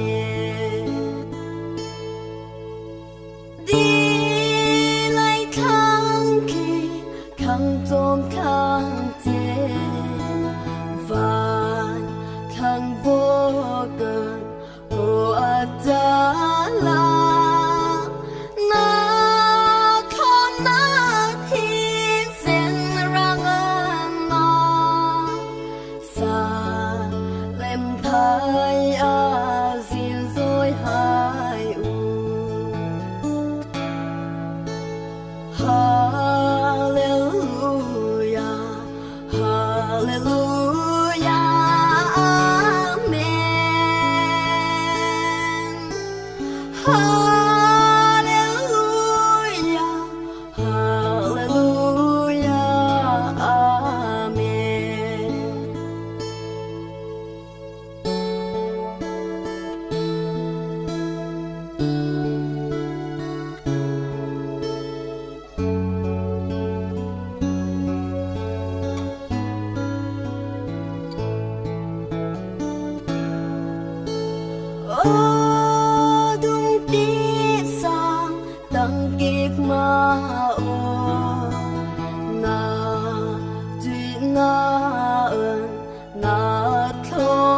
Amen. Đi lấy khang kỳ khang tôm khang chế và khang bố gần ô ta la na con na thiên sen răng na sa lem thái a xin rồi hai u Hallelujah, Hallelujah, Amen. Hallelujah, Hallelujah, Amen. Ô dung tiết sang tăng kiệt ma ô na duy na ơn na thô